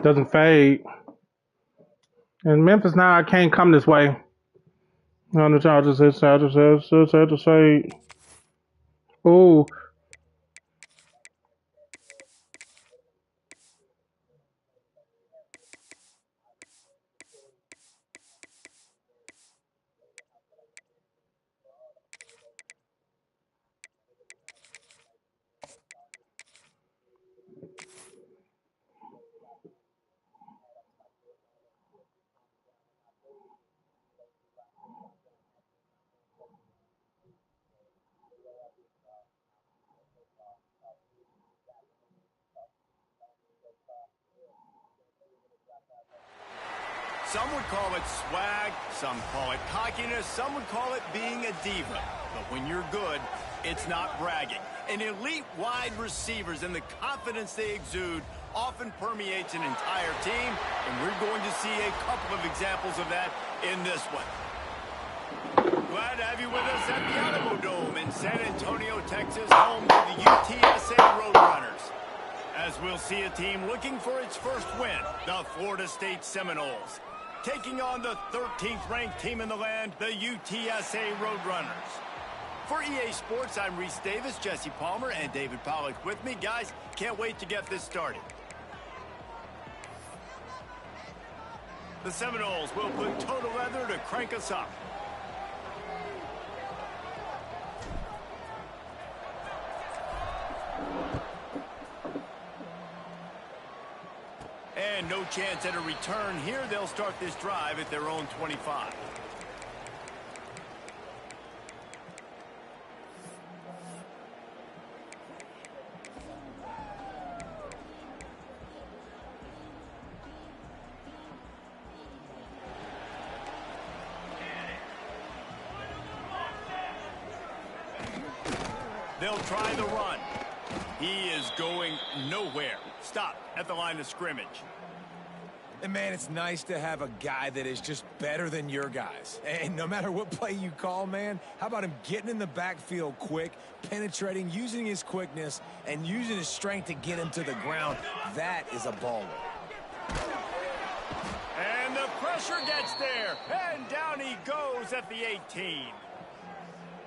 Doesn't fade. And Memphis now I can't come this way. On the Chargers, it's to say. Ooh. Some would call it swag, some call it cockiness, some would call it being a diva. But when you're good, it's not bragging. And elite wide receivers and the confidence they exude often permeates an entire team, and we're going to see a couple of examples of that in this one. Glad to have you with us at the Alamo Dome in San Antonio, Texas, home to the UTSA Roadrunners. As we'll see a team looking for its first win, the Florida State Seminoles, taking on the 13th ranked team in the land, the UTSA Roadrunners. For EA Sports, I'm Reese Davis, Jesse Palmer, and David Pollack with me. Guys, can't wait to get this started. The Seminoles will put total leather to crank us up. And no chance at a return here. They'll start this drive at their own 25. They'll try the run. He is going nowhere. Stop at the line of scrimmage. And, man, it's nice to have a guy that is just better than your guys. And no matter what play you call, man, how about him getting in the backfield quick, penetrating, using his quickness, and using his strength to get him to the ground? That is a baller. And the pressure gets there. And down he goes at the 18.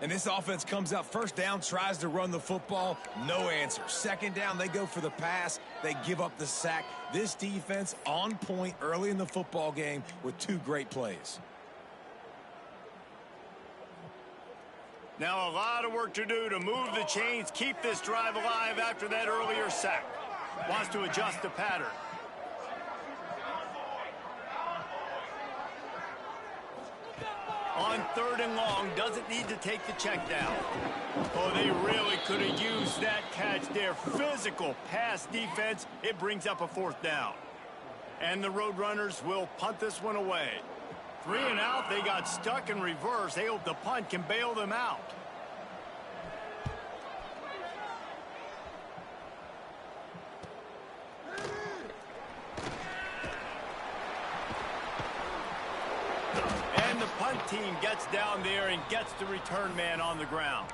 And this offense comes out first down, tries to run the football, no answer. Second down, they go for the pass, they give up the sack. This defense on point early in the football game with two great plays. Now a lot of work to do to move the chains, keep this drive alive after that earlier sack. Wants to adjust the pattern. On 3rd and long, doesn't need to take the check down. Oh, they really could have used that catch there. Physical pass defense. It brings up a 4th down. And the Roadrunners will punt this one away. 3 and out, they got stuck in reverse. They hope the punt can bail them out. Punt team gets down there and gets the return man on the ground.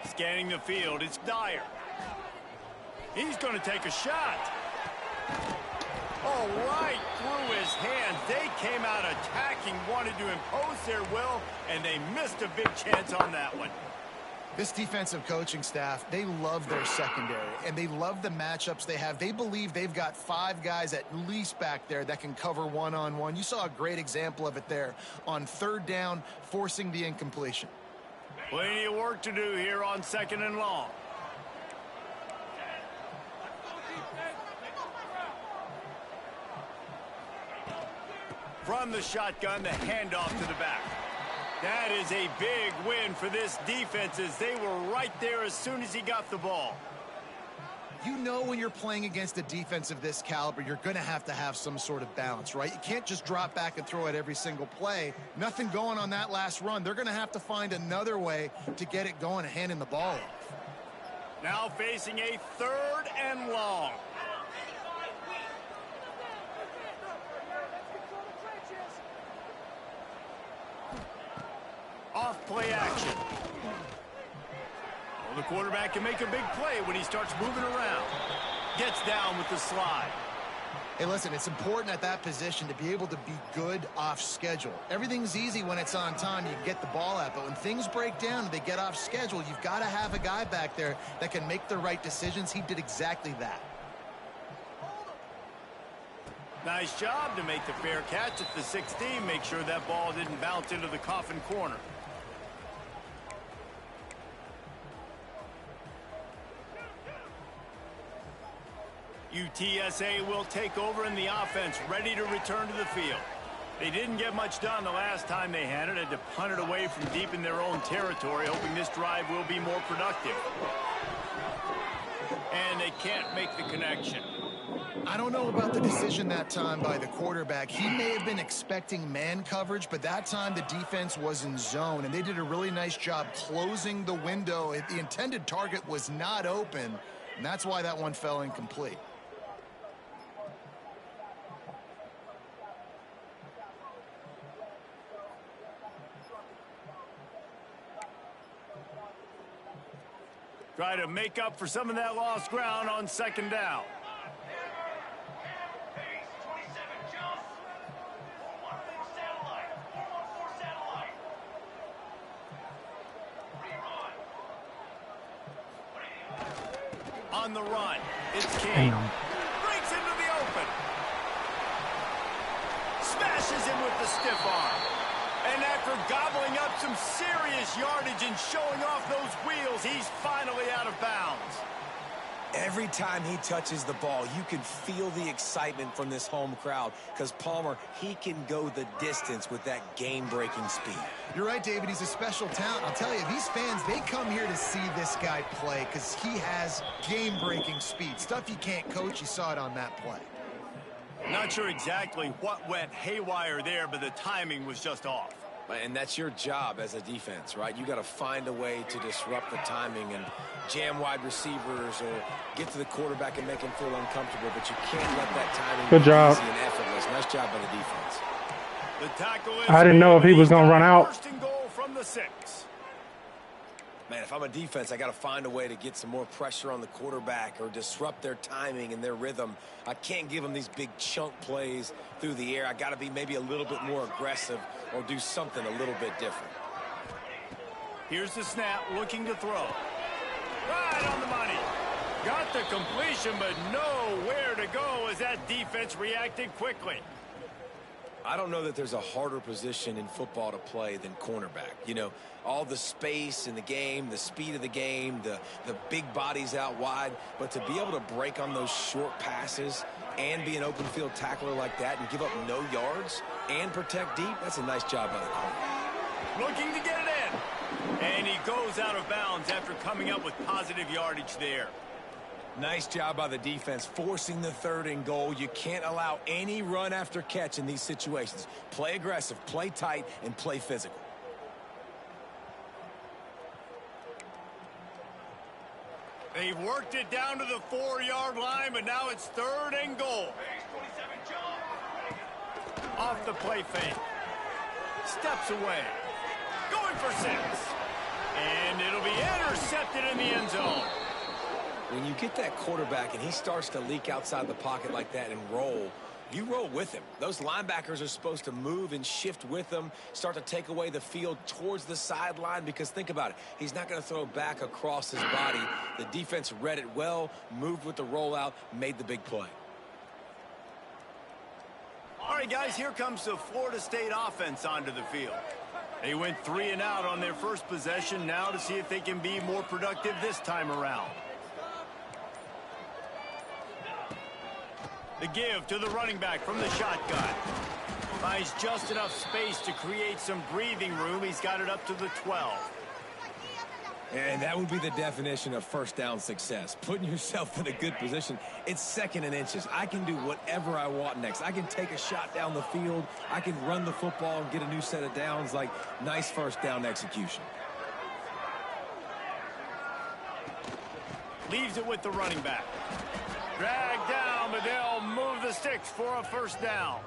Scanning the field, it's Dyer. He's going to take a shot. Oh, right through his hands. They came out attacking, wanted to impose their will, and they missed a big chance on that one. This defensive coaching staff, they love their secondary, and they love the matchups they have. They believe they've got 5 guys at least back there that can cover one-on-one. You saw a great example of it there on 3rd down, forcing the incompletion. Plenty of work to do here on 2nd and long. From the shotgun, the handoff to the back. That is a big win for this defense as they were right there as soon as he got the ball. You know when you're playing against a defense of this caliber, you're going to have some sort of balance, right? You can't just drop back and throw it every single play. Nothing going on that last run. They're going to have to find another way to get it going and handing the ball off. Now facing a 3rd and long. Off play action. Well, the quarterback can make a big play when he starts moving around. Gets down with the slide. Hey, listen, it's important at that position to be able to be good off schedule. Everything's easy when it's on time. You can get the ball out. But when things break down and they get off schedule, you've got to have a guy back there that can make the right decisions. He did exactly that. Nice job to make the fair catch at the 16. Make sure that ball didn't bounce into the coffin corner. UTSA will take over in the offense, ready to return to the field. They didn't get much done the last time they had it. Had to punt it away from deep in their own territory, hoping this drive will be more productive. And they can't make the connection. I don't know about the decision that time by the quarterback. He may have been expecting man coverage, but that time the defense was in zone, and they did a really nice job closing the window. The intended target was not open, and that's why that one fell incomplete. Try to make up for some of that lost ground on 2nd down. On the run, it's King. Breaks into the open. Smashes him with the stiff arm. And after gobbling up some serious yardage and showing off those wheels, he's finally out of bounds. Every time he touches the ball, you can feel the excitement from this home crowd because Palmer, he can go the distance with that game-breaking speed. You're right, David. He's a special talent. I'll tell you, these fans, they come here to see this guy play because he has game-breaking speed. Stuff you can't coach. You saw it on that play. Not sure exactly what went haywire there, but the timing was just off. And that's your job as a defense, right? You got to find a way to disrupt the timing and jam wide receivers or get to the quarterback and make him feel uncomfortable, but you can't let that timing Good job. be easy and effortless. Nice job by the defense. The tackle is I didn't know if he was going to run out. 1st and goal from the 6. Man, if I'm a defense, I got to find a way to get some more pressure on the quarterback or disrupt their timing and their rhythm. I can't give them these big chunk plays through the air. I got to be maybe a little bit more aggressive or do something a little bit different. Here's the snap, looking to throw. Right on the money. Got the completion, but nowhere to go as that defense reacted quickly. I don't know that there's a harder position in football to play than cornerback. You know, all the space in the game, the speed of the game, the big bodies out wide. But to be able to break on those short passes and be an open field tackler like that and give up no yards and protect deep, that's a nice job by the corner. Looking to get it in. And he goes out of bounds after coming up with positive yardage there. Nice job by the defense, forcing the 3rd and goal. You can't allow any run after catch in these situations. Play aggressive, play tight, and play physical. They've worked it down to the 4-yard line, but now it's 3rd and goal. Off the play fake. Steps away. Going for 6. And it'll be intercepted in the end zone. When you get that quarterback and he starts to leak outside the pocket like that and roll, you roll with him. Those linebackers are supposed to move and shift with him, start to take away the field towards the sideline because think about it. He's not going to throw back across his body. The defense read it well, moved with the rollout, made the big play. All right, guys, here comes the Florida State offense onto the field. They went 3 and out on their first possession, now to see if they can be more productive this time around. The give to the running back from the shotgun. Finds just enough space to create some breathing room. He's got it up to the 12. And that would be the definition of first down success. Putting yourself in a good position. It's second and inches. I can do whatever I want next. I can take a shot down the field. I can run the football and get a new set of downs. Like, nice first down execution. Leaves it with the running back. Dragged down, but they'll move the sticks for a first down.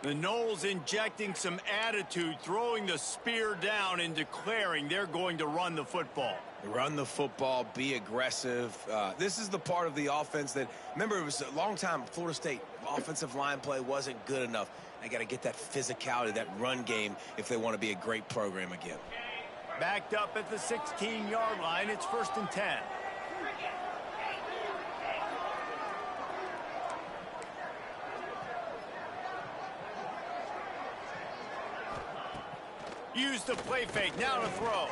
The Noles injecting some attitude, throwing the spear down and declaring they're going to run the football. Run the football, be aggressive. This is the part of the offense that, remember, it was a long time, Florida State offensive line play wasn't good enough. They got to get that physicality, that run game, if they want to be a great program again. Backed up at the 16-yard line. It's 1st and 10. Use the play fake, now to throw.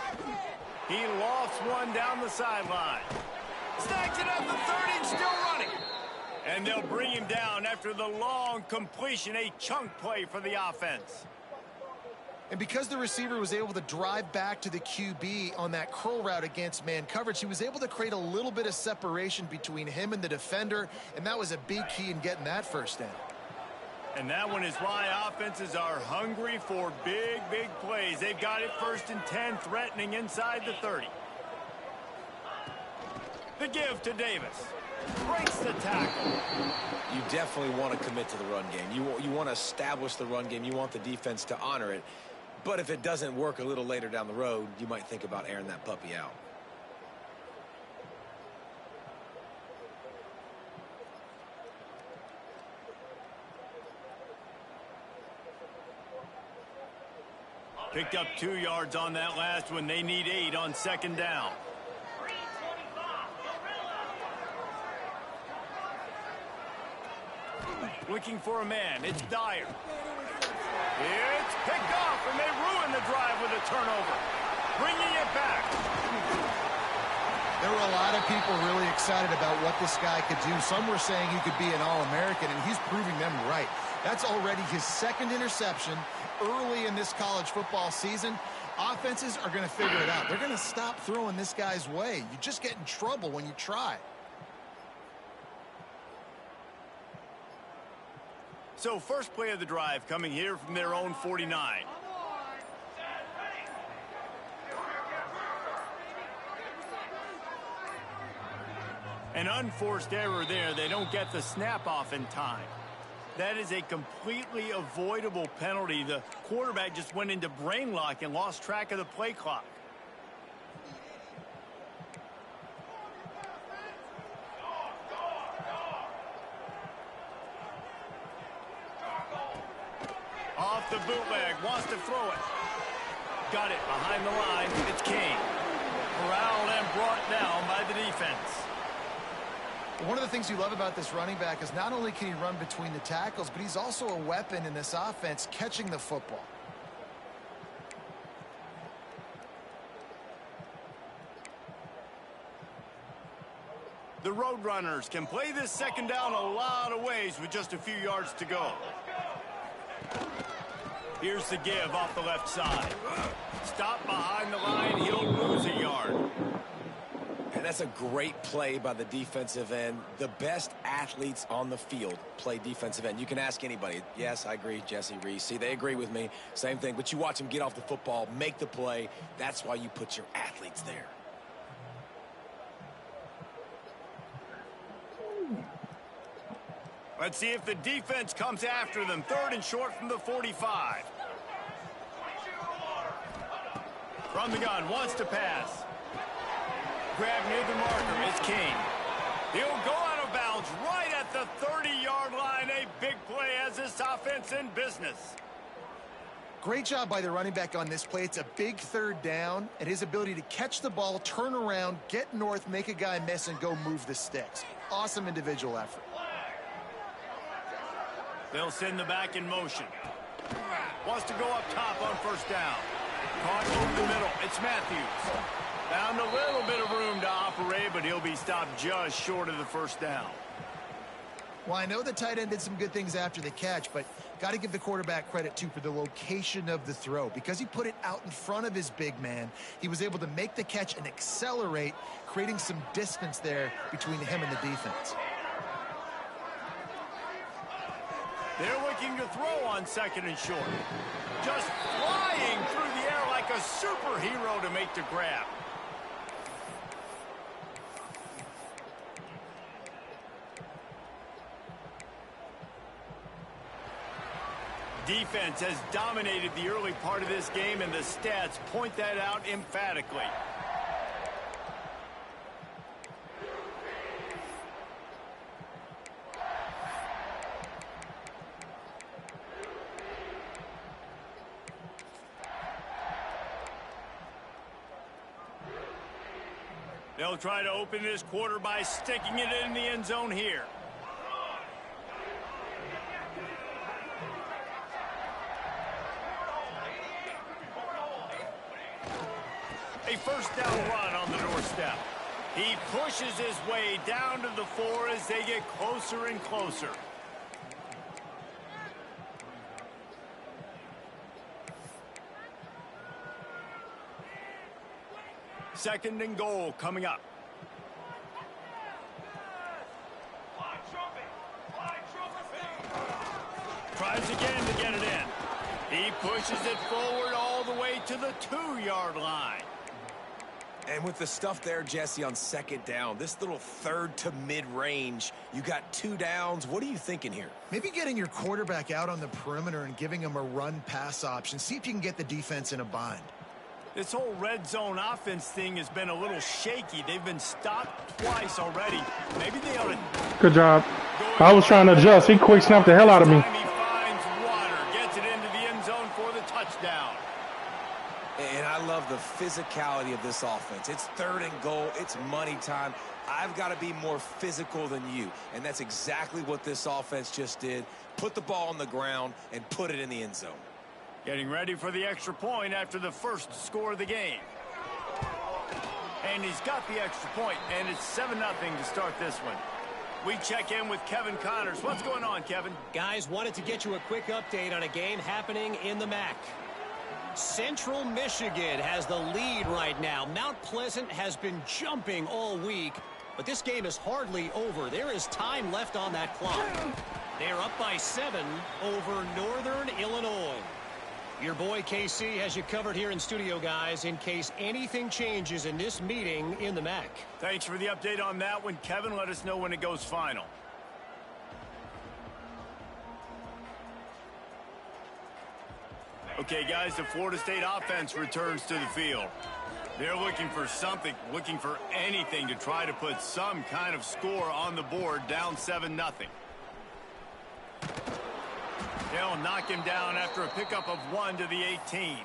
He lofts one down the sideline. Snags it at the 30 and still running. And they'll bring him down after the long completion, a chunk play for the offense. And because the receiver was able to drive back to the QB on that curl route against man coverage, he was able to create a little bit of separation between him and the defender, and that was a big key in getting that first down. And that one is why offenses are hungry for big, big plays. They've got it 1st and 10, threatening inside the 30. The give to Davis. Breaks the tackle. You definitely want to commit to the run game. You want to establish the run game. You want the defense to honor it. But if it doesn't work a little later down the road, you might think about airing that puppy out. Picked up 2 yards on that last one. They need 8 on 2nd down. Looking for a man. It's Dyer. It's picked off, and they ruin the drive with a turnover. Bringing it back. There were a lot of people really excited about what this guy could do. Some were saying he could be an All-American, and he's proving them right. That's already his 2nd interception early in this college football season. Offenses are going to figure it out. They're going to stop throwing this guy's way. You just get in trouble when you try. So first play of the drive coming here from their own 49. An unforced error there. They don't get the snap off in time. That is a completely avoidable penalty. The quarterback just went into brain lock and lost track of the play clock. Off the bootleg, wants to throw it. Got it behind the line. It's King. Corralled and brought down by the defense. One of the things you love about this running back is not only can he run between the tackles, but he's also a weapon in this offense catching the football. The Roadrunners can play this 2nd down a lot of ways with just a few yards to go. Here's the give off the left side. Stop behind the line, he'll lose a yard. And that's a great play by the defensive end. The best athletes on the field play defensive end. You can ask anybody. Yes, I agree, Jesse, Reese. See, they agree with me. Same thing. But you watch them get off the football, make the play. That's why you put your athletes there. Let's see if the defense comes after them. 3rd and short from the 45. From the gun, wants to pass. Grab near the marker is King. He'll go out of bounds right at the 30-yard line. A big play as this offense in business. Great job by the running back on this play. It's a big 3rd down, and his ability to catch the ball, turn around, get north, make a guy miss, and go move the sticks. Awesome individual effort. They'll send the back in motion. Wants to go up top on 1st down. Caught over the middle. It's Matthews. Found a little bit of room to operate, but he'll be stopped just short of the 1st down. Well, I know the tight end did some good things after the catch, but got to give the quarterback credit, too, for the location of the throw. Because he put it out in front of his big man, he was able to make the catch and accelerate, creating some distance there between him and the defense. They're looking to throw on 2nd and short. Just flying through the air like a superhero to make the grab. Defense has dominated the early part of this game, and the stats point that out emphatically. They'll try to open this quarter by sticking it in the end zone here. A first down run on the doorstep. He pushes his way down to the 4 as they get closer and closer. Second and goal coming up. Tries again to get it in. He pushes it forward all the way to the 2-yard line. And with the stuff there, Jesse, on 2nd down, this little 3rd to mid-range, you got 2 downs. What are you thinking here? Maybe getting your quarterback out on the perimeter and giving him a run-pass option. See if you can get the defense in a bind. This whole red zone offense thing has been a little shaky. They've been stopped twice already. Maybe they ought to... Good job. I was trying to adjust. He quick snapped the hell out of me. He finds water, gets it into the end zone for the touchdown. And I love the physicality of this offense. It's 3rd and goal. It's money time. I've got to be more physical than you. And that's exactly what this offense just did. Put the ball on the ground and put it in the end zone. Getting ready for the extra point after the first score of the game. And he's got the extra point, and it's 7-0 to start this one. We check in with Kevin Connors. What's going on, Kevin? Guys, wanted to get you a quick update on a game happening in the MAC. Central Michigan has the lead right now. Mount Pleasant has been jumping all week, but this game is hardly over. There is time left on that clock. They're up by 7 over Northern Illinois. Your boy KC has you covered here in studio, guys, in case anything changes in this meeting in the MAC. Thanks for the update on that one, Kevin. Let us know when it goes final. Okay, guys, the Florida State offense returns to the field. They're looking for something, looking for anything to try to put some kind of score on the board, down 7-0. They'll knock him down after a pickup of 1 to the 18.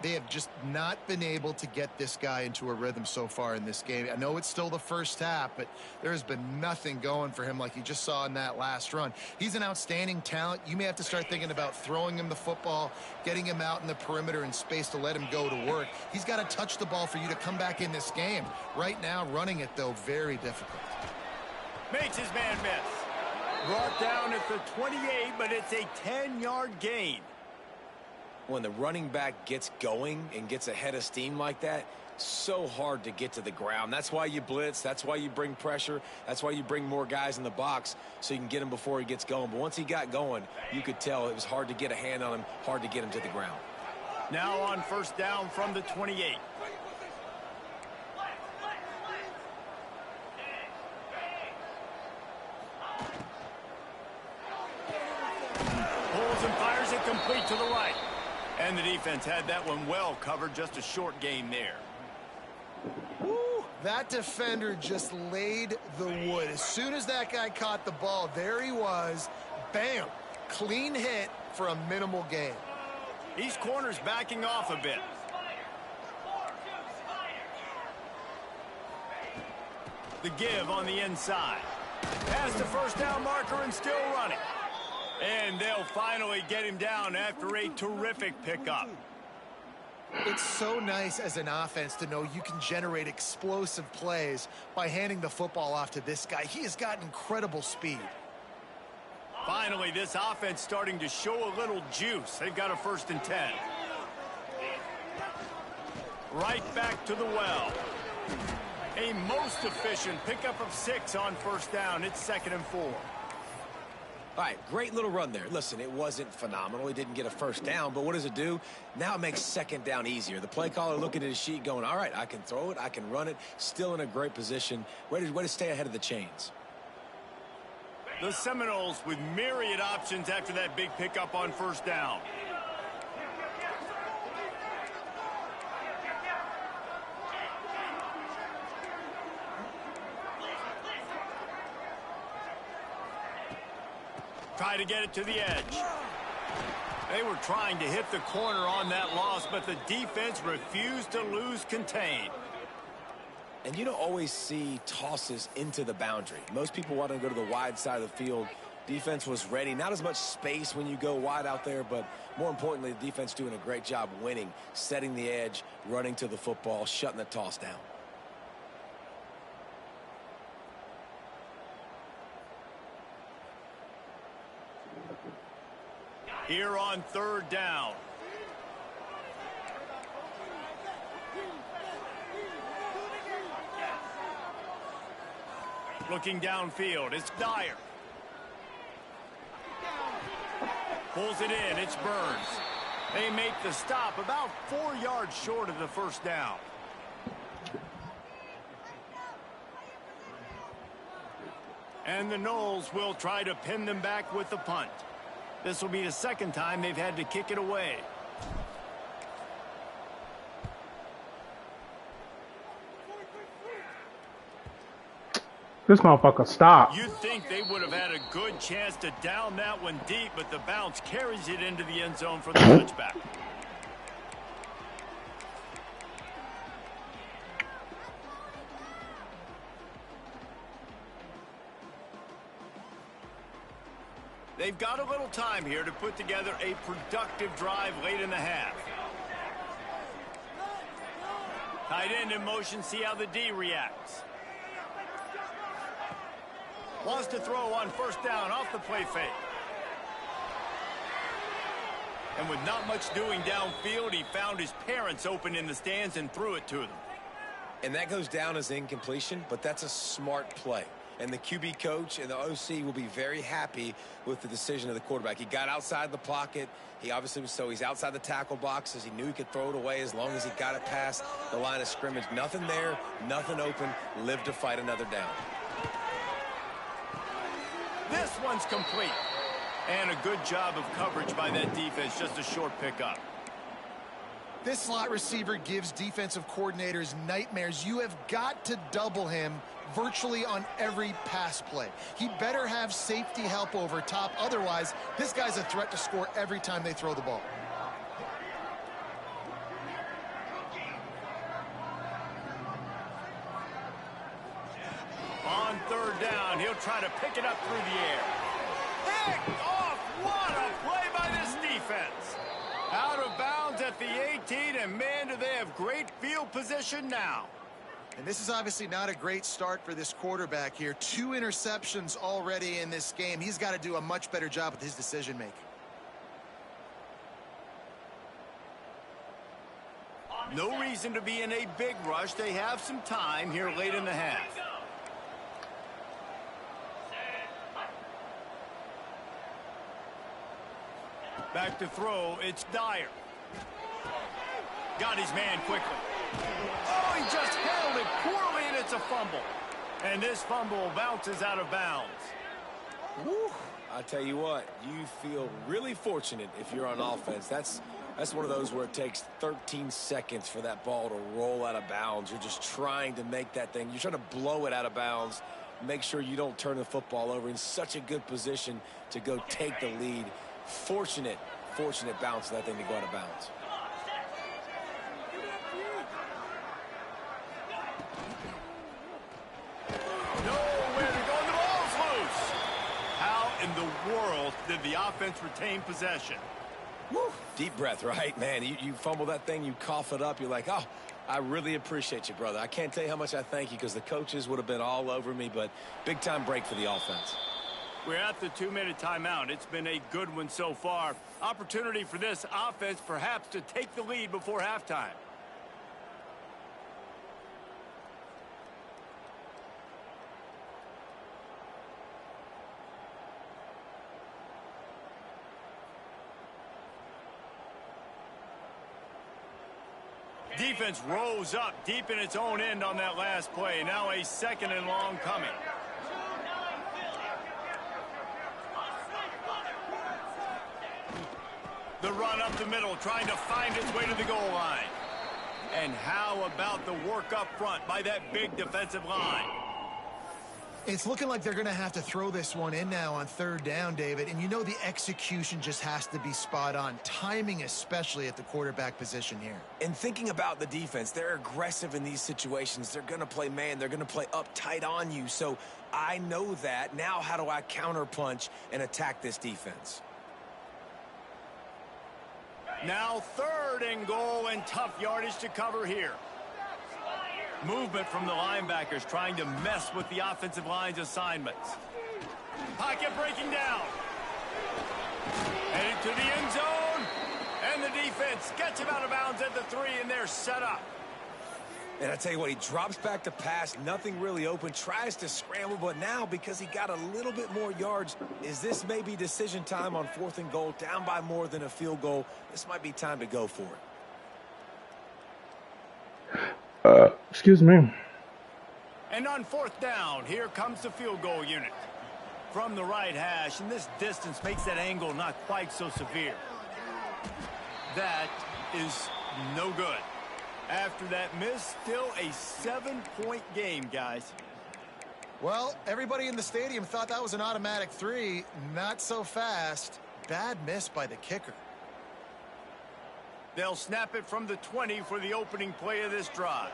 They have just not been able to get this guy into a rhythm so far in this game. I know it's still the first half, but there has been nothing going for him like you just saw in that last run. He's an outstanding talent. You may have to start thinking about throwing him the football, getting him out in the perimeter in space to let him go to work. He's got to touch the ball for you to come back in this game. Right now, running it, though, very difficult. Makes his man miss. Brought down at the 28, but it's a 10-yard gain. When the running back gets going and gets ahead of steam like that, so hard to get to the ground. That's why you blitz. That's why you bring pressure. That's why you bring more guys in the box so you can get him before he gets going. But once he got going, you could tell it was hard to get a hand on him, hard to get him to the ground. Now on first down from the 28. Pulls and fires it complete to the right. And the defense had that one well covered, just a short gain there. Woo, that defender just laid the wood. As soon as that guy caught the ball, there he was. Bam! Clean hit for a minimal gain. These corners backing off a bit. The give on the inside. Past the first down marker and still running. And they'll finally get him down after a terrific pickup. It's so nice as an offense to know you can generate explosive plays by handing the football off to this guy. He has got incredible speed. Finally, this offense starting to show a little juice. They've got a 1st and 10. Right back to the well. A most efficient pickup of 6 on 1st down. It's 2nd and 4. All right, great little run there. Listen, it wasn't phenomenal. He didn't get a 1st down, but what does it do? Now it makes 2nd down easier. The play caller looking at his sheet going, all right, I can throw it, I can run it, still in a great position. Way to stay ahead of the chains. The Seminoles with myriad options after that big pickup on 1st down. Try to get it to the edge. They were trying to hit the corner on that loss, but the defense refused to lose contain. And you don't always see tosses into the boundary. Most people want to go to the wide side of the field. Defense was ready. Not as much space when you go wide out there, but more importantly, the defense doing a great job winning, setting the edge, running to the football, shutting the toss down. Here on 3rd down. Looking downfield, it's Dyer. Pulls it in, it's Burns. They make the stop about 4 yards short of the 1st down. And the Noles will try to pin them back with the punt. This will be the 2nd time they've had to kick it away. This motherfucker stop. You'd think they would have had a good chance to down that one deep, but the bounce carries it into the end zone for the touchback. They've got a little time here to put together a productive drive late in the half. Tight end in motion, see how the D reacts. Wants to throw on 1st down off the play fake. And with not much doing downfield, he found his parents open in the stands and threw it to them. And that goes down as incompletion, but that's a smart play. And the QB coach and the OC will be very happy with the decision of the quarterback. He got outside the pocket. He obviously was, so he's outside the tackle boxes. He knew he could throw it away as long as he got it past the line of scrimmage. Nothing there, nothing open. Live to fight another down. This one's complete. And a good job of coverage by that defense. Just a short pickup. This slot receiver gives defensive coordinators nightmares. You have got to double him virtually on every pass play. He better have safety help over top. Otherwise, this guy's a threat to score every time they throw the ball. On 3rd down, he'll try to pick it up through the air. Picked off! What a play by this defense! Out of bounds at the 18, and man, do they have great field position now. And this is obviously not a great start for this quarterback here. 2 interceptions already in this game. He's got to do a much better job with his decision-making. No reason to be in a big rush. They have some time here late in the half. Back to throw, it's Dyer. Got his man quickly. Oh, he just handled it poorly, and it's a fumble. And this fumble bounces out of bounds. Woo. I tell you what, you feel really fortunate if you're on offense. That's one of those where it takes 13 seconds for that ball to roll out of bounds. You're just trying to make that thing. You're trying to blow it out of bounds. Make sure you don't turn the football over. In such a good position to go take the lead. Fortunate bounce for that thing to go out of bounds. Nowhere to go, and the ball's loose. How in the world did the offense retain possession? Woo. Deep breath, right? Man, you fumble that thing, you cough it up, you're like, oh, I really appreciate you, brother. I can't tell you how much I thank you because the coaches would have been all over me, but big-time break for the offense. We're at the 2-minute timeout. It's been a good one so far. Opportunity for this offense perhaps to take the lead before halftime. Defense rose up deep in its own end on that last play. Now a 2nd and long coming. The run up the middle, trying to find its way to the goal line. And how about the work up front by that big defensive line? It's looking like they're going to have to throw this one in now on 3rd down, David. And you know the execution just has to be spot on. Timing especially at the quarterback position here. And thinking about the defense, they're aggressive in these situations. They're going to play man. They're going to play up tight on you. So I know that. Now how do I counterpunch and attack this defense? Now 3rd and goal and tough yardage to cover here. Movement from the linebackers trying to mess with the offensive line's assignments. Pocket breaking down. Headed to the end zone. And the defense gets him out of bounds at the 3, and they're set up. And I tell you what, he drops back to pass, nothing really open, tries to scramble, but now because he got a little bit more yards, is this maybe decision time on 4th and goal, down by more than a field goal? This might be time to go for it. Excuse me. And on 4th down, here comes the field goal unit. From the right hash, and this distance makes that angle not quite so severe. That is no good. After that miss, still a 7-point game, guys. Well, everybody in the stadium thought that was an automatic 3. Not so fast. Bad miss by the kicker. They'll snap it from the 20 for the opening play of this drive.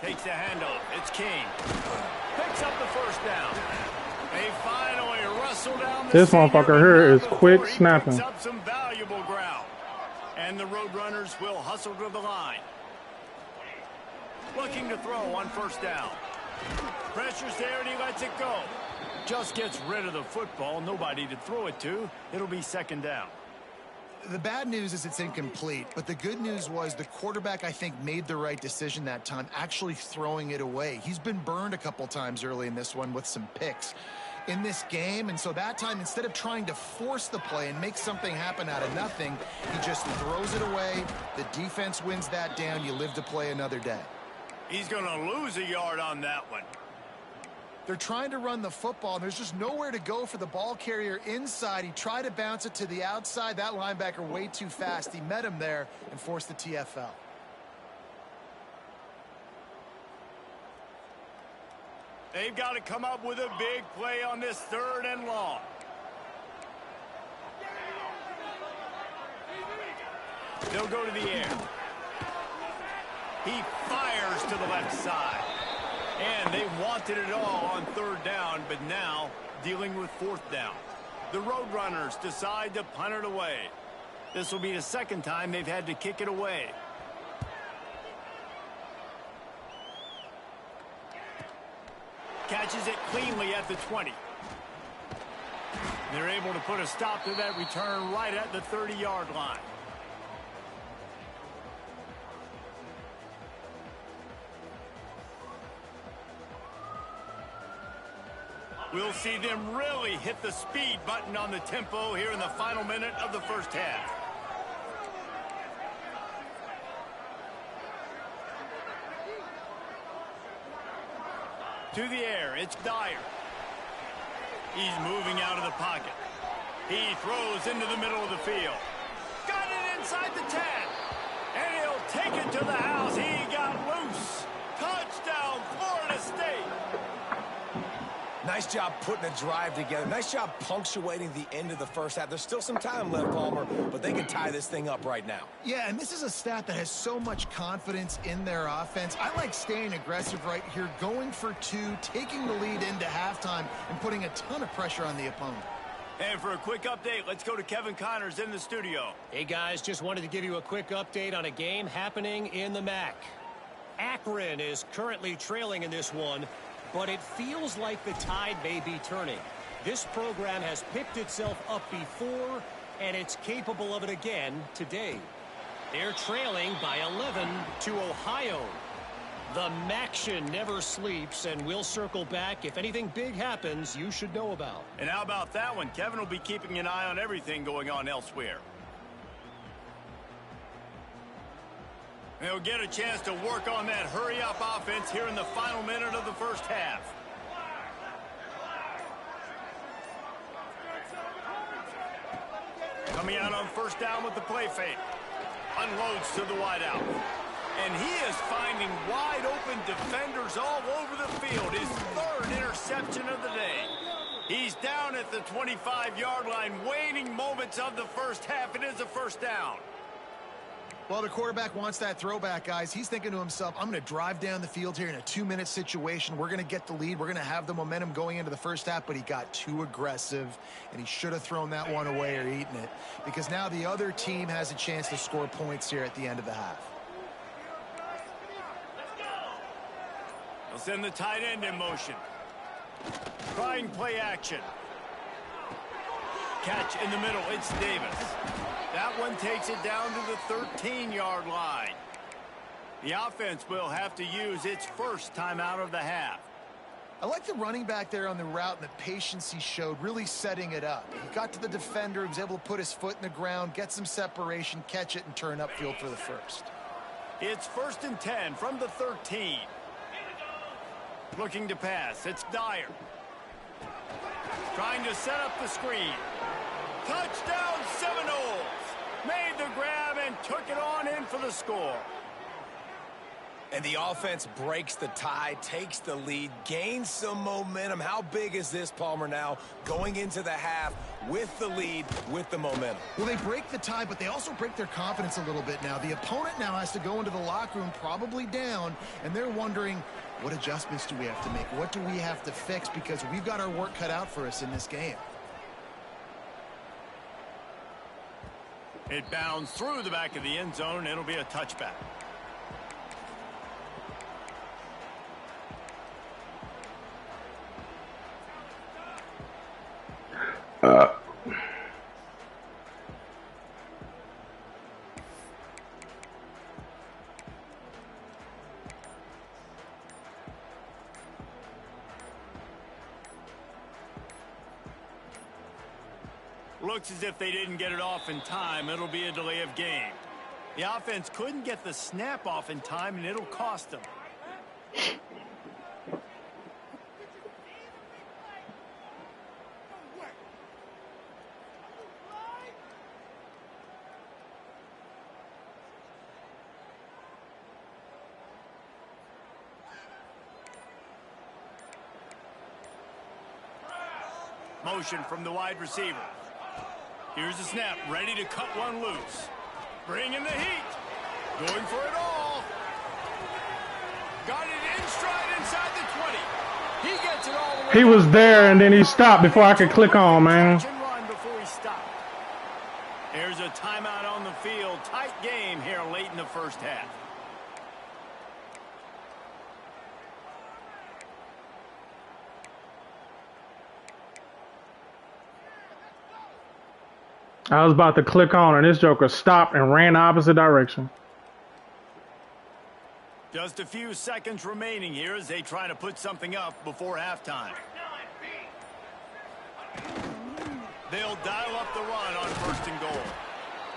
Takes a handoff. It's King. Picks up the 1st down. They finally wrestle down this motherfucker here is quick snapping. Picks up some valuable ground. And the Roadrunners will hustle to the line. Looking to throw on 1st down. Pressure's there and he lets it go. Just gets rid of the football. Nobody to throw it to. It'll be 2nd down. The bad news is it's incomplete, but the good news was the quarterback, I think, made the right decision that time, actually throwing it away. He's been burned a couple times early in this one with some picks in this game, and so that time, instead of trying to force the play and make something happen out of nothing, he just throws it away. The defense wins that down. You live to play another day. He's going to lose a yard on that one. They're trying to run the football, and there's just nowhere to go for the ball carrier inside. He tried to bounce it to the outside. That linebacker way too fast. He met him there and forced the TFL. They've got to come up with a big play on this 3rd and long. They'll go to the air. He fires to the left side. And they wanted it all on 3rd down, but now dealing with 4th down. The Roadrunners decide to punt it away. This will be the 2nd time they've had to kick it away. Catches it cleanly at the 20. They're able to put a stop to that return right at the 30-yard line. We'll see them really hit the speed button on the tempo here in the final minute of the 1st half. To the air, it's Dyer. He's moving out of the pocket. He throws into the middle of the field. Got it inside the 10. And he'll take it to the house. He got loose. Touchdown, Florida State. Nice job putting a drive together. Nice job punctuating the end of the 1st half. There's still some time left, Palmer, but they can tie this thing up right now. Yeah, and this is a staff that has so much confidence in their offense. I like staying aggressive right here, going for 2, taking the lead into halftime, and putting a ton of pressure on the opponent. And for a quick update, let's go to Kevin Connors in the studio. Hey, guys, just wanted to give you a quick update on a game happening in the MAC. Akron is currently trailing in this one, but it feels like the tide may be turning. This program has picked itself up before, and it's capable of it again today. They're trailing by 11 to Ohio. The MACtion never sleeps, and we'll circle back. If anything big happens, you should know about. And how about that one? Kevin will be keeping an eye on everything going on elsewhere. They'll get a chance to work on that hurry-up offense here in the final minute of the first half. Coming out on first down with the play fake. Unloads to the wideout. And he is finding wide-open defenders all over the field. His third interception of the day. He's down at the 25-yard line, waning moments of the first half. It is a first down. Well, the quarterback wants that throwback, guys. He's thinking to himself, I'm going to drive down the field here in a 2-minute situation. We're going to get the lead. We're going to have the momentum going into the first half, but he got too aggressive, and he should have thrown that one away or eaten it, because now the other team has a chance to score points here at the end of the half. They'll send the tight end in motion. Trying play action. Catch in the middle. It's Davis. That one takes it down to the 13-yard line. The offense will have to use its first timeout of the half. I like the running back there on the route and the patience he showed, really setting it up. He got to the defender, he was able to put his foot in the ground, get some separation, catch it, and turn upfield for the first. It's 1st and 10 from the 13. Looking to pass. It's Dyer. Trying to set up the screen. Touchdown Seminoles. Made the grab and took it on in for the score. And the offense breaks the tie, takes the lead, gains some momentum. How big is this, Palmer, now going into the half with the lead, with the momentum? Well, they break the tie, but they also break their confidence a little bit now. The opponent now has to go into the locker room probably down, and they're wondering, what adjustments do we have to make? What do we have to fix? Because we've got our work cut out for us in this game. It bounds through the back of the end zone. It'll be a touchback. Looks as if they didn't get it off in time. It'll be a delay of game. The offense couldn't get the snap off in time, and it'll cost them. Motion from the wide receiver. Here's the snap, ready to cut one loose. Bringing the heat. Going for it all. Got it in stride inside the 20. He gets it all the way. He was there, and then he stopped before I could click on, man. Before he stopped. There's a timeout on the field. Tight game here late in the first half. I was about to click on, and this joker stopped and ran the opposite direction. Just a few seconds remaining here as they try to put something up before halftime. They'll dial up the run on 1st and goal.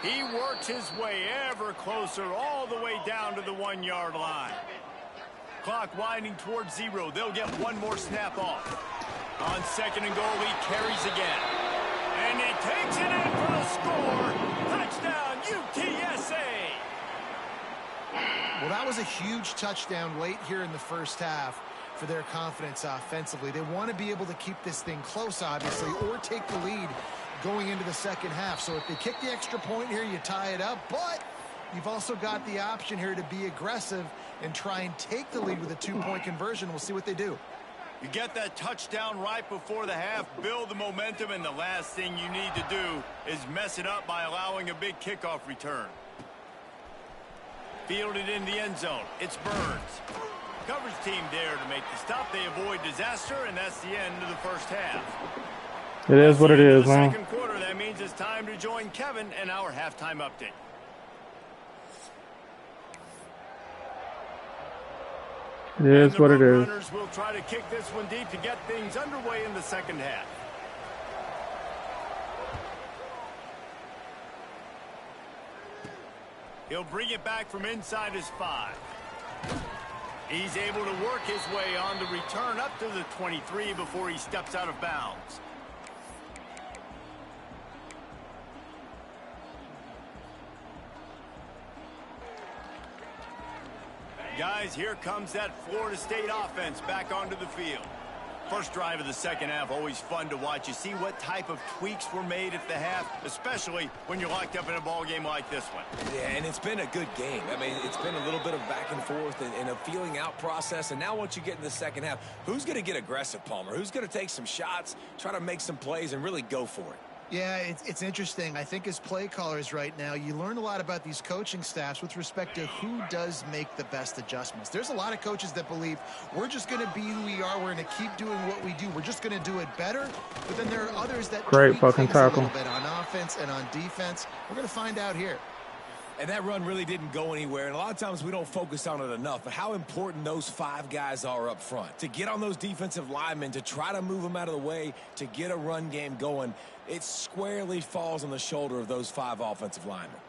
He works his way ever closer all the way down to the 1-yard line. Clock winding towards 0. They'll get one more snap off. On 2nd and goal, he carries again. And he takes it in for the score. Touchdown, UTSA. Well, that was a huge touchdown late here in the first half for their confidence offensively. They want to be able to keep this thing close, obviously, or take the lead going into the second half. So if they kick the extra point here, you tie it up. But you've also got the option here to be aggressive and try and take the lead with a 2-point conversion. We'll see what they do. You get that touchdown right before the half, build the momentum, and the last thing you need to do is mess it up by allowing a big kickoff return. Fielded in the end zone. It's Burns. Coverage team there to make the stop. They avoid disaster, and that's the end of the first half. It is what it is, man. Second quarter, that means it's time to join Kevin and our halftime update. It is what it is. Runners will try to kick this one deep to get things underway in the second half. He'll bring it back from inside his 5. He's able to work his way on the return up to the 23 before he steps out of bounds. Guys, here comes that Florida State offense back onto the field. First drive of the second half, always fun to watch. You see what type of tweaks were made at the half, especially when you're locked up in a ball game like this one. Yeah, and it's been a good game. I mean, it's been a little bit of back and forth and a feeling out process. And now once you get in the second half, who's going to get aggressive, Palmer? Who's going to take some shots, try to make some plays, and really go for it? Yeah, it's interesting. I think as play callers right now, you learn a lot about these coaching staffs with respect to who does make the best adjustments. There's a lot of coaches that believe we're just going to be who we are. We're going to keep doing what we do. We're just going to do it better. But then there are others that great fucking tackle a little bit on offense and on defense. We're going to find out here. And that run really didn't go anywhere. And a lot of times we don't focus on it enough. But how important those 5 guys are up front. To get on those defensive linemen, to try to move them out of the way, to get a run game going, it squarely falls on the shoulder of those 5 offensive linemen.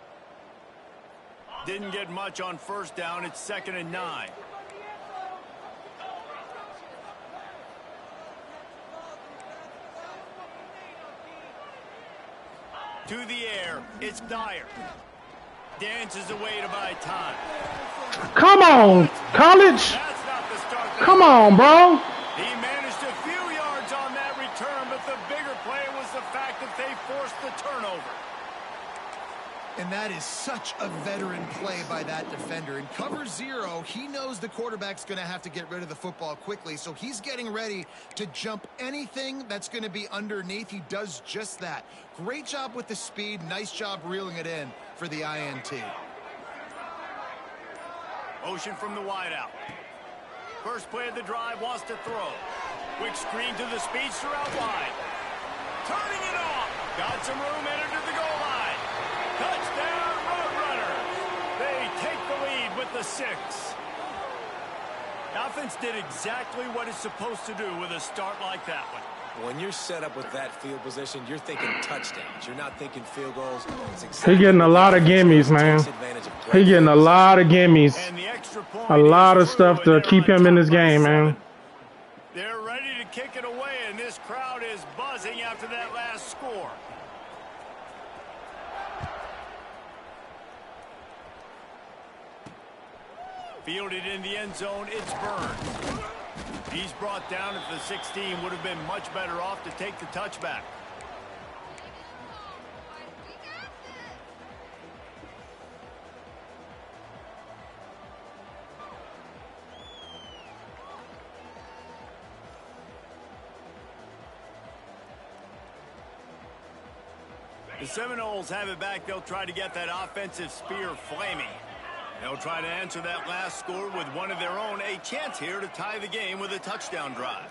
Didn't get much on first down. It's 2nd and 9. To the air. It's Dyer. Dances away to buy time. Come on, college. That's not the start. Come on, bro. He managed a few yards on that return, but the bigger play was the fact that they forced the turnover. And that is such a veteran play by that defender. In cover 0, he knows the quarterback's going to have to get rid of the football quickly, so he's getting ready to jump anything that's going to be underneath. He does just that. Great job with the speed. Nice job reeling it in for the INT. Motion from the wideout. First play of the drive, wants to throw. Quick screen to the speedster out wide. Turning it off. Got some room, entered to the goal line. Touchdown, Roadrunners. They take the lead with the 6. The offense did exactly what it's supposed to do with a start like that one. When you're set up with that field position, you're thinking touchdowns. You're not thinking field goals. He getting a lot of gimmies, man. He getting a lot of gimmies. A lot of stuff to keep him in this game, man. They're ready to kick it away, and this crowd is buzzing after that last score. Fielded in the end zone, it's Burns. He's brought down at the 16, would have been much better off to take the touchback. The Seminoles have it back. They'll try to get that offensive spear flaming. They'll try to answer that last score with one of their own. A chance here to tie the game with a touchdown drive.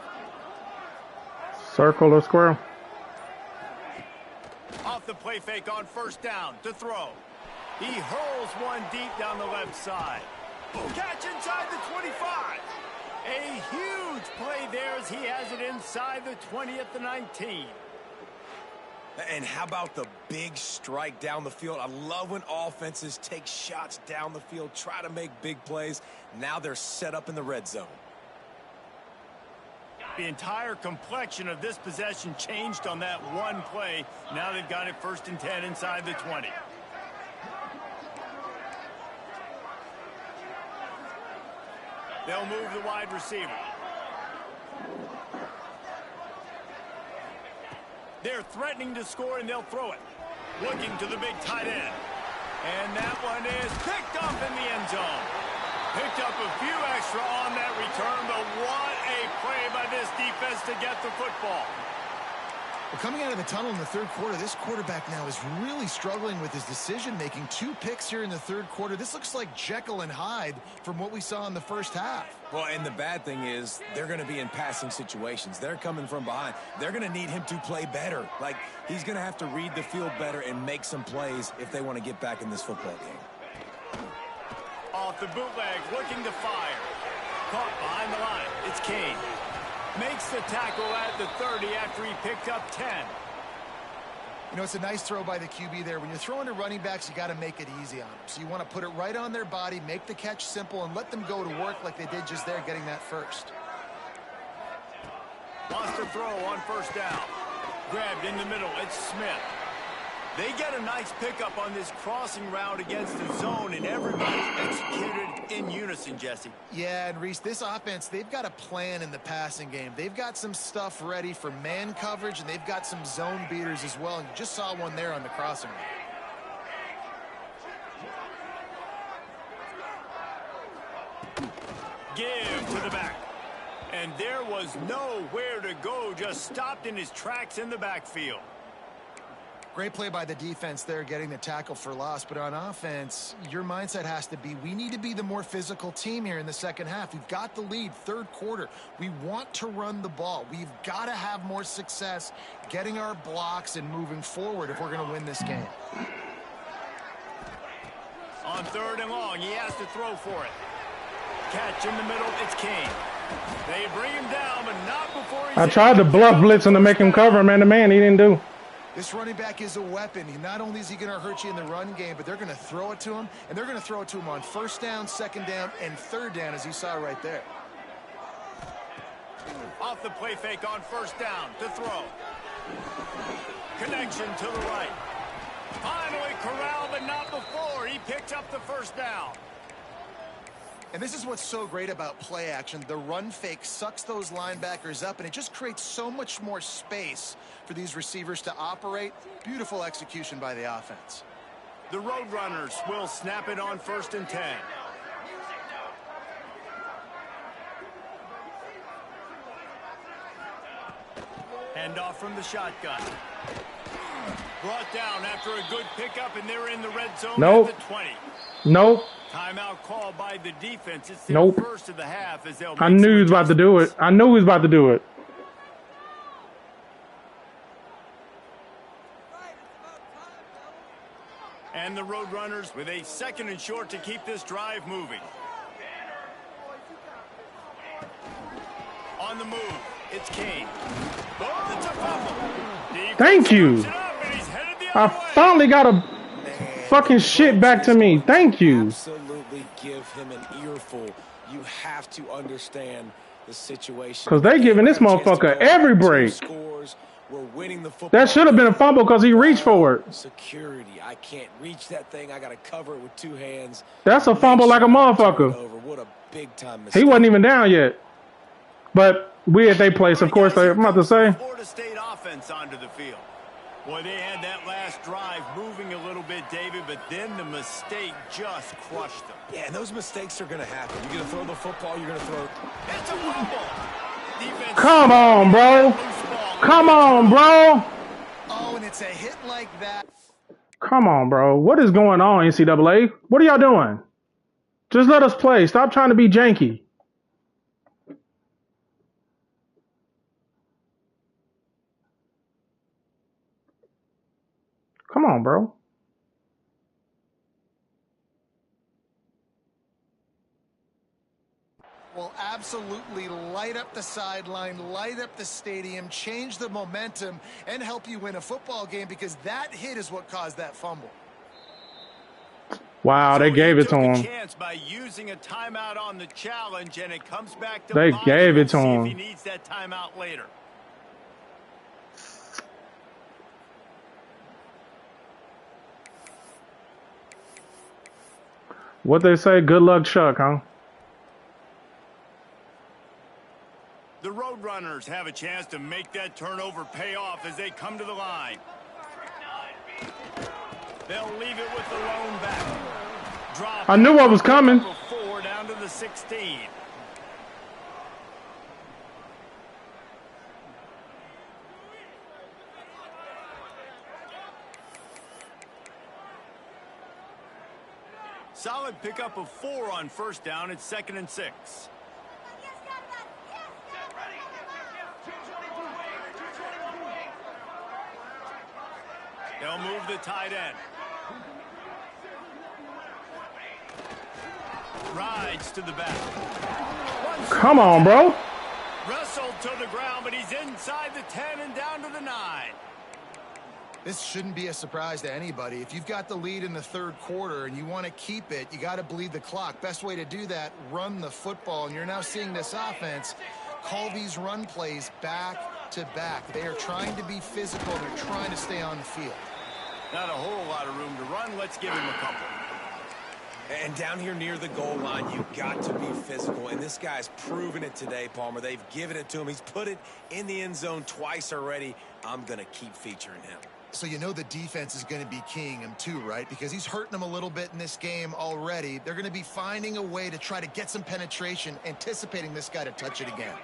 Circle or square? Off the play fake on first down to throw. He hurls one deep down the left side. Catch inside the 25. A huge play there as he has it inside the 20 at the 19. And how about the big strike down the field? I love when offenses take shots down the field, try to make big plays. Now they're set up in the red zone. The entire complexion of this possession changed on that one play. Now they've got it 1st and 10 inside the 20. They'll move the wide receiver. They're threatening to score, and they'll throw it. Looking to the big tight end. And that one is picked off in the end zone. Picked up a few extra on that return, but what a play by this defense to get the football. Well, coming out of the tunnel in the third quarter, this quarterback now is really struggling with his decision-making. 2 picks here in the third quarter. This looks like Jekyll and Hyde from what we saw in the first half. Well, and the bad thing is they're going to be in passing situations. They're coming from behind. They're going to need him to play better. Like, he's going to have to read the field better and make some plays if they want to get back in this football game. Off the bootleg, looking to fire. Caught behind the line. It's Kane. Makes the tackle at the 30 after he picked up 10. You know, it's a nice throw by the QB there. When you're throwing to running backs, you got to make it easy on them. So you want to put it right on their body, make the catch simple, and let them go to work like they did just there, getting that first. Wants to throw on first down. Grabbed in the middle. It's Smith. They get a nice pickup on this crossing route against the zone, and everybody's executed in unison, Jesse. Yeah, and Reese, this offense, they've got a plan in the passing game. They've got some stuff ready for man coverage, and they've got some zone beaters as well. And you just saw one there on the crossing route. Give to the back. And there was nowhere to go, just stopped in his tracks in the backfield. Great play by the defense there, getting the tackle for loss. But on offense, your mindset has to be, we need to be the more physical team here in the second half. We've got the lead, third quarter. We want to run the ball. We've got to have more success getting our blocks and moving forward if we're going to win this game. On third and long, he has to throw for it. Catch in the middle, it's Kane. They bring him down, but not before he's... I tried to bluff blitz him to make him cover, man. The man, he didn't do. This running back is a weapon. Not only is he going to hurt you in the run game, but they're going to throw it to him, and they're going to throw it to him on first down, second down, and third down, as you saw right there. Off the play fake on first down to throw. Connection to the right. Finally corralled, but not before. He picked up the first down. And this is what's so great about play action. The run fake sucks those linebackers up, and it just creates so much more space for these receivers to operate. Beautiful execution by the offense. The Roadrunners will snap it on first and 10. Hand off from the shotgun. Brought down after a good pickup, and they're in the red zone Nope. at the 20. Nope. Timeout called by the defense. It's their first of the half as they'll I knew he was about to do it. I knew he was about to do it. And the Roadrunners with a second and short to keep this drive moving. On the move, it's Kane. Oh, it's a fumble. Thank you. I finally got a fucking shit back to me. Thank you. Absolutely give him an earful. You have to understand the situation. Because they giving this motherfucker every break. We're winning the football. That should have been a fumble because he reached for it. Security. I can't reach that thing. I got to cover it with 2 hands. That's a fumble like a motherfucker. What a big time mistake. He wasn't even down yet. But we at their place, of course, I'm about to say. Florida State offense onto the field. Boy, they had that last drive moving a little bit, David, but then the mistake just crushed them. Yeah, and those mistakes are going to happen. You're going to throw the football, you're going to throw it. It's a fumble. Defense. Come on, bro. Come on, bro. Oh, and it's a hit like that. Come on, bro. What is going on, NCAA? What are y'all doing? Just let us play. Stop trying to be janky. Come on, bro. Will absolutely light up the sideline, light up the stadium, change the momentum, and help you win a football game, because that hit is what caused that fumble. Wow, they gave it to him. Chance by using a timeout on the challenge, and it comes back to They gave it to see him. if he needs that timeout later. What they say? Good luck, Chuck, huh? The Roadrunners have a chance to make that turnover pay off as they come to the line. They'll leave it with the lone back. Drop. I knew what was coming. Down to the 16. Solid pickup of 4 on first down. It's 2nd and 6. They'll move the tight end. Rides to the back. Come on, bro. Wrestled to the ground, but he's inside the 10 and down to the 9. This shouldn't be a surprise to anybody. If you've got the lead in the third quarter and you want to keep it, you got to bleed the clock. Best way to do that, run the football. And you're now seeing this offense call these run plays back to back. They are trying to be physical. They're trying to stay on the field. Not a whole lot of room to run. Let's give him a couple. And down here near the goal line, you've got to be physical. And this guy's proven it today, Palmer. They've given it to him. He's put it in the end zone twice already. I'm going to keep featuring him. So you know the defense is going to be keying him too, right? Because he's hurting them a little bit in this game already. They're going to be finding a way to try to get some penetration, anticipating this guy to touch it again.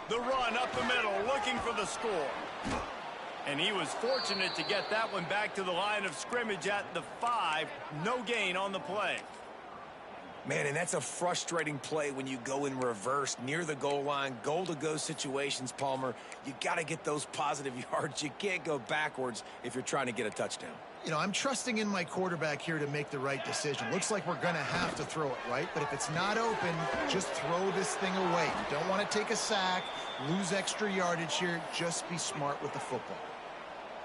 The run up the middle, looking for the score. And he was fortunate to get that one back to the line of scrimmage at the 5. No gain on the play. Man, and that's a frustrating play when you go in reverse near the goal line, goal-to-go situations, Palmer. You got to get those positive yards. You can't go backwards if you're trying to get a touchdown. You know, I'm trusting in my quarterback here to make the right decision. Looks like we're going to have to throw it, right? But if it's not open, just throw this thing away. You don't want to take a sack, lose extra yardage here. Just be smart with the football.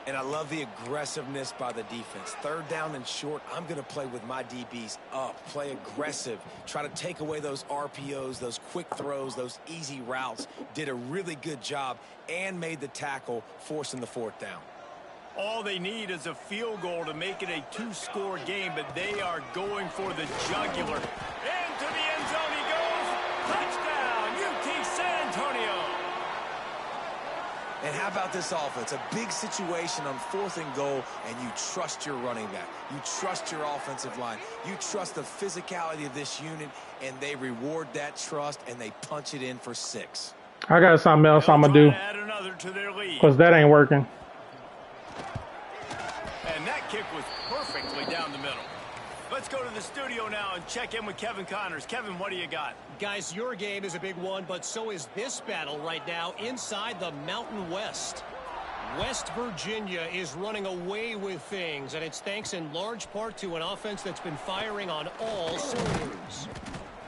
And I love the aggressiveness by the defense. Third down and short, I'm going to play with my DBs up, play aggressive, try to take away those RPOs, those quick throws, those easy routes. Did a really good job and made the tackle, forcing the 4th down. All they need is a field goal to make it a 2-score game, but they are going for the jugular. Into the end zone he goes. Touchdown, UT San Antonio. And how about this offense? A big situation on 4th and goal, and you trust your running back. You trust your offensive line. You trust the physicality of this unit, and they reward that trust, and they punch it in for 6. I got something else I'm going to do. Add another to their lead. Because that ain't working. And that kick was perfectly down the middle. Let's go to the studio now and check in with Kevin Connors. Kevin, what do you got? Guys, your game is a big one, but so is this battle right now inside the Mountain West. West Virginia is running away with things, and it's thanks in large part to an offense that's been firing on all cylinders.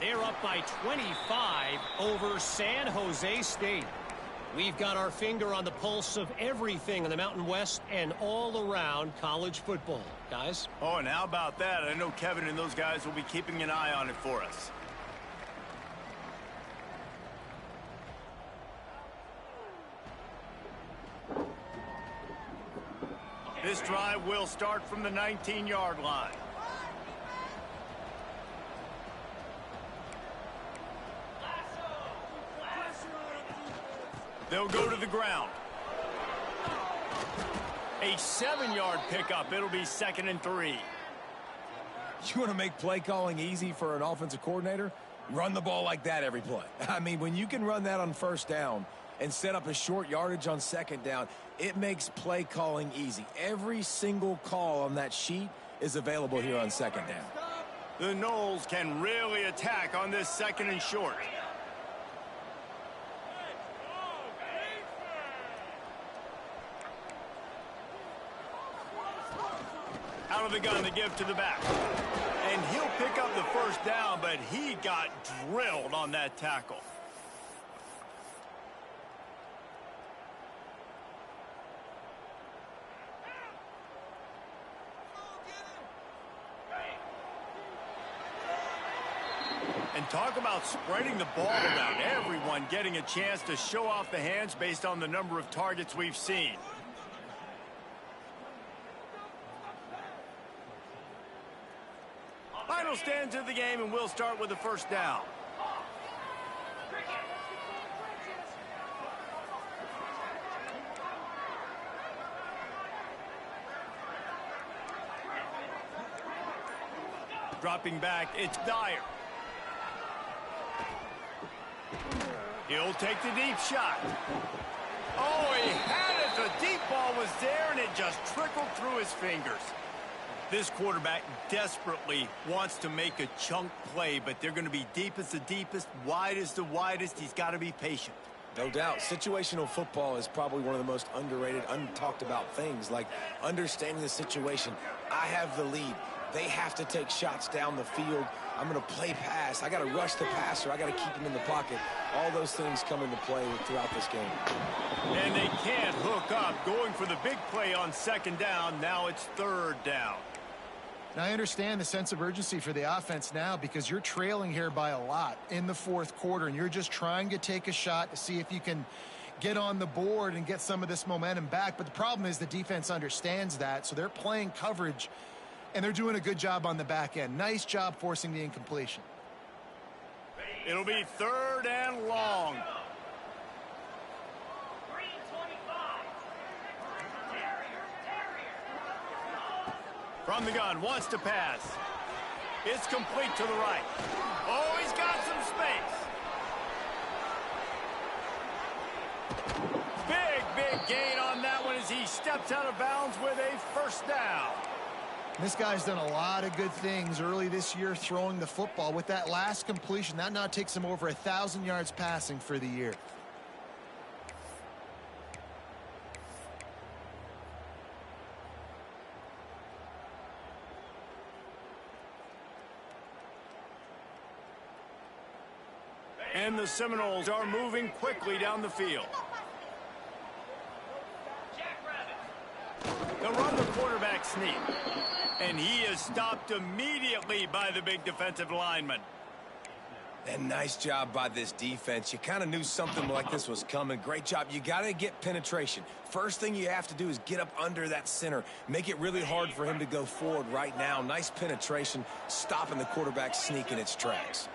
They're up by 25 over San Jose State. We've got our finger on the pulse of everything in the Mountain West and all around college football, guys. Oh, and how about that? I know Kevin and those guys will be keeping an eye on it for us. This drive will start from the 19-yard line. They'll go to the ground. A 7-yard pickup. It'll be 2nd and 3. You want to make play calling easy for an offensive coordinator? Run the ball like that every play. I mean, when you can run that on 1st down and set up a short yardage on 2nd down, it makes play calling easy. Every single call on that sheet is available here on 2nd down. The Noles can really attack on this 2nd and short. Out of the gun to give to the back. And he'll pick up the 1st down, but he got drilled on that tackle. And talk about spreading the ball around. Everyone getting a chance to show off the hands based on the number of targets we've seen. Final stands of the game, and we'll start with the 1st down. dropping back. It's Dyer. He'll take the deep shot. Oh, he had it. The deep ball was there, and it just trickled through his fingers. This quarterback desperately wants to make a chunk play, but they're going to be deep as the deepest, wide as the widest. He's got to be patient. No doubt. Situational football is probably one of the most underrated, untalked about things, like understanding the situation. I have the lead. They have to take shots down the field. I'm going to play pass. I got to rush the passer. I got to keep him in the pocket. All those things come into play throughout this game. And they can't hook up. Going for the big play on second down. Now it's third down. And I understand the sense of urgency for the offense now because you're trailing here by a lot in the fourth quarter, and you're just trying to take a shot to see if you can get on the board and get some of this momentum back. But the problem is the defense understands that, so they're playing coverage, and they're doing a good job on the back end. Nice job forcing the incompletion. It'll be third and long. From the gun, wants to pass. It's complete to the right. Oh, he's got some space. Big gain on that one as he steps out of bounds with a first down. This guy's done a lot of good things early this year throwing the football. With that last completion, that now takes him over 1,000 yards passing for the year. And the Seminoles are moving quickly down the field. They'll run the quarterback sneak. And he is stopped immediately by the big defensive lineman. And nice job by this defense. You kind of knew something like this was coming. Great job. You got to get penetration. First thing you have to do is get up under that center. Make it really hard for him to go forward right now. Nice penetration, stopping the quarterback sneak in its tracks.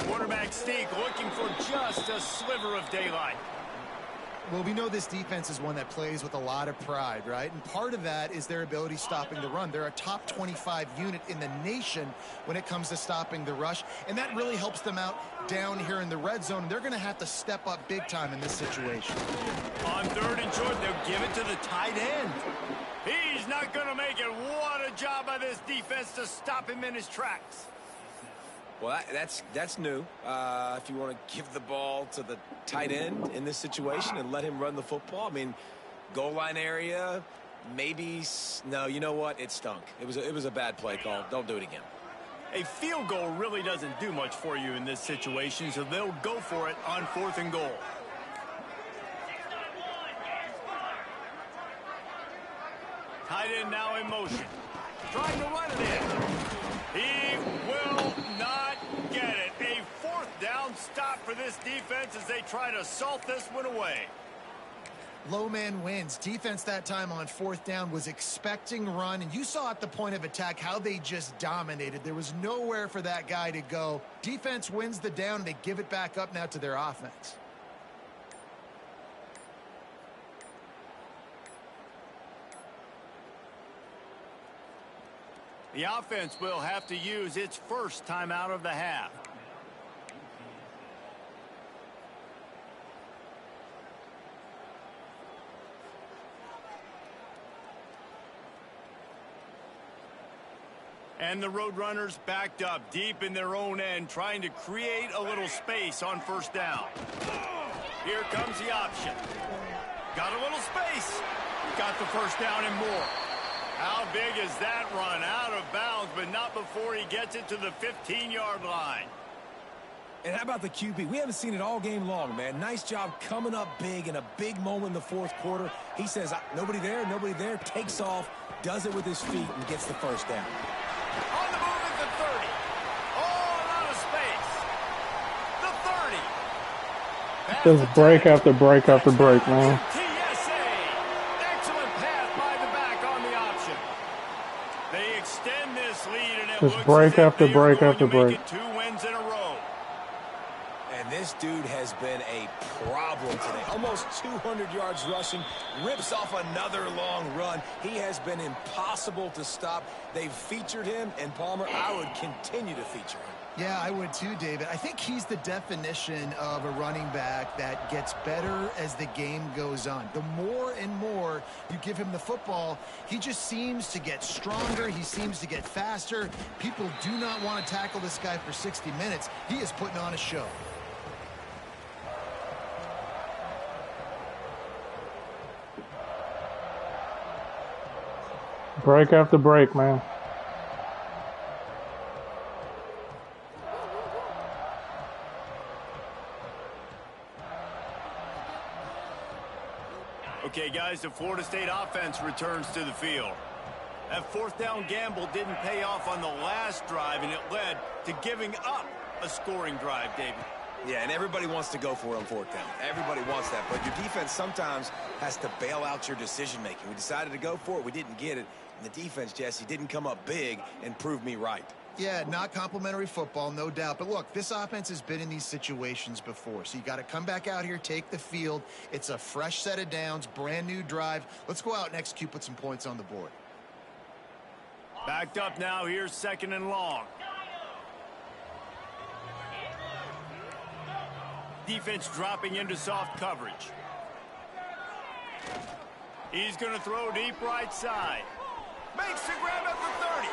Quarterback sneak looking for just a sliver of daylight. Well, we know this defense is one that plays with a lot of pride, right? And part of that is their ability stopping the run. They're a top 25 unit in the nation when it comes to stopping the rush, and that really helps them out down here in the red zone. They're going to have to step up big time in this situation. On third and short, they'll give it to the tight end. He's not going to make it. What a job by this defense to stop him in his tracks. Well, that's new. If you want to give the ball to the tight end in this situation and let him run the football, I mean, goal line area, maybe. No, you know what? It stunk. It was a bad play call. Don't do it again. A field goal really doesn't do much for you in this situation, so they'll go for it on fourth and goal. Tight end now in motion. Trying to run it in. He will not get it. A fourth down stop for this defense as they try to salt this one away. Low man wins. Defense that time on fourth down was expecting run, and you saw at the point of attack how they just dominated. There was nowhere for that guy to go. Defense wins the down. They give it back up now to their offense. The offense will have to use its first timeout of the half. And the Roadrunners backed up deep in their own end, trying to create a little space on first down. Here comes the option. Got a little space. Got the first down and more. How big is that run? Out of bounds, but not before he gets it to the 15-yard line. And how about the QB? We haven't seen it all game long, man. Nice job coming up big in a big moment in the fourth quarter. He says, nobody there, takes off, does it with his feet, and gets the first down. On the move at the 30. All out of space. The 30. Just break after break after break, man. Just break after break after break. 2 wins in a row. And this dude has been a problem today. Almost 200 yards rushing, rips off another long run. He has been impossible to stop. They've featured him, and Palmer, I would continue to feature him. Yeah, I would too, David. I think he's the definition of a running back that gets better as the game goes on. The more and more you give him the football, he just seems to get stronger. He seems to get faster. People do not want to tackle this guy for 60 minutes. He is putting on a show. Break after break, man. Okay, guys, the Florida State offense returns to the field. That fourth down gamble didn't pay off on the last drive, and it led to giving up a scoring drive, David. Yeah, and everybody wants to go for it on fourth down. Everybody wants that, but your defense sometimes has to bail out your decision-making. We decided to go for it. We didn't get it. And the defense, Jesse, didn't come up big and prove me right. Yeah, not complimentary football, no doubt. But look, this offense has been in these situations before. So you got to come back out here, take the field. It's a fresh set of downs, brand new drive. Let's go out and execute, put some points on the board. Backed up now. Here's 2nd and long. Defense dropping into soft coverage. He's going to throw deep right side. Makes the grab at the 30.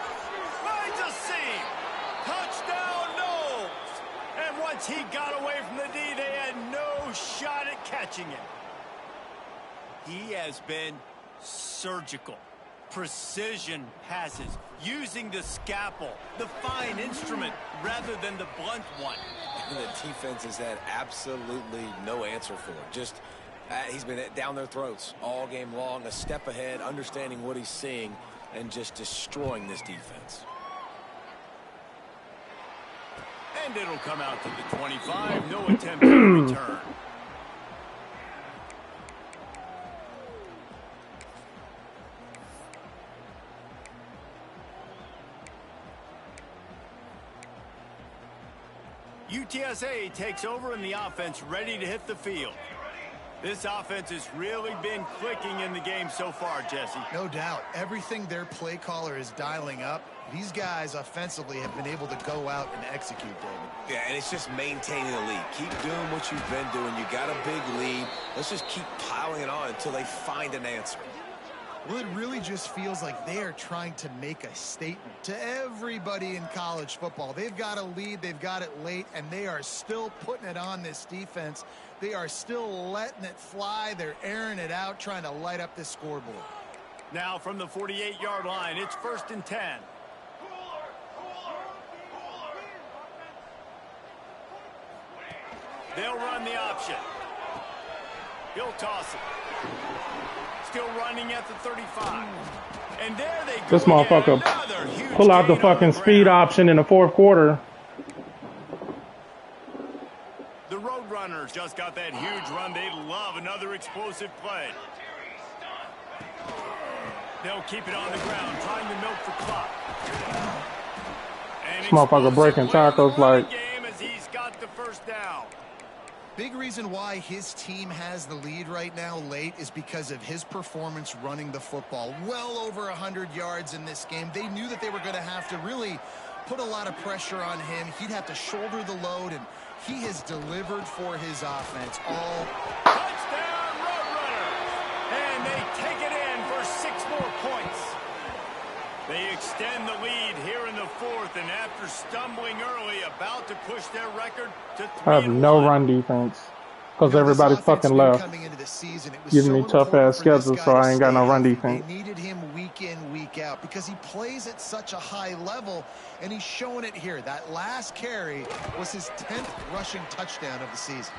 Finds a seam. Touchdown, Knowles. And once he got away from the D, they had no shot at catching him. He has been surgical. Precision passes, using the scalpel, the fine instrument, rather than the blunt one. And the defense has had absolutely no answer for it. Just, he's been down their throats all game long, a step ahead, understanding what he's seeing, and just destroying this defense. And it'll come out to the 25. No attempt to return. UTSA takes over in the offense, ready to hit the field. This offense has really been clicking in the game so far, Jesse. No doubt. Everything their play caller is dialing up, these guys offensively have been able to go out and execute, David. Yeah, and it's just maintaining the lead. Keep doing what you've been doing. You got a big lead. Let's just keep piling it on until they find an answer. Well, it really just feels like they are trying to make a statement to everybody in college football. They've got a lead, they've got it late, and they are still putting it on this defense. They are still letting it fly. They're airing it out, trying to light up this scoreboard. Now from the 48-yard line, it's 1st and 10. They'll run the option. He'll toss it. Still running at the 35. And there they go. This motherfucker pull out the fucking speed option in the 4th quarter. The Roadrunners just got that huge run. They love another explosive play. They'll keep it on the ground, trying to milk the clock. This motherfucker breaking tackles like... Game as he's got the 1st down. Big reason why his team has the lead right now late is because of his performance running the football. Well over 100 yards in this game. They knew that they were going to have to really put a lot of pressure on him. He'd have to shoulder the load, and he has delivered for his offense all. Touchdown, Roadrunners! And they take it in for 6 more points. They extend the lead here in the 4th, and after stumbling early, about to push their record to 3-1. I have no run defense because everybody fucking left. Coming into the season, it was Giving me so tough-ass schedules, so I ain't got no run defense. They needed him week in, week out because he plays at such a high level, and he's showing it here. That last carry was his 10th rushing touchdown of the season.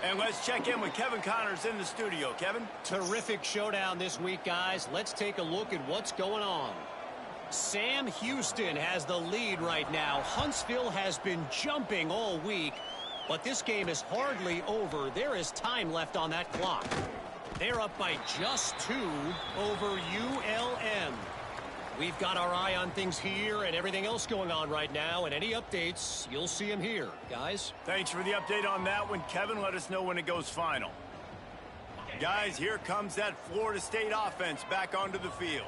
And let's check in with Kevin Connors in the studio. Kevin? Terrific showdown this week, guys. Let's take a look at what's going on. Sam Houston has the lead right now. Huntsville has been jumping all week, but this game is hardly over. There is time left on that clock. They're up by just 2 over ULM. We've got our eye on things here and everything else going on right now, and any updates, you'll see them here. Guys? Thanks for the update on that one, Kevin. Let us know when it goes final. Guys, here comes that Florida State offense back onto the field.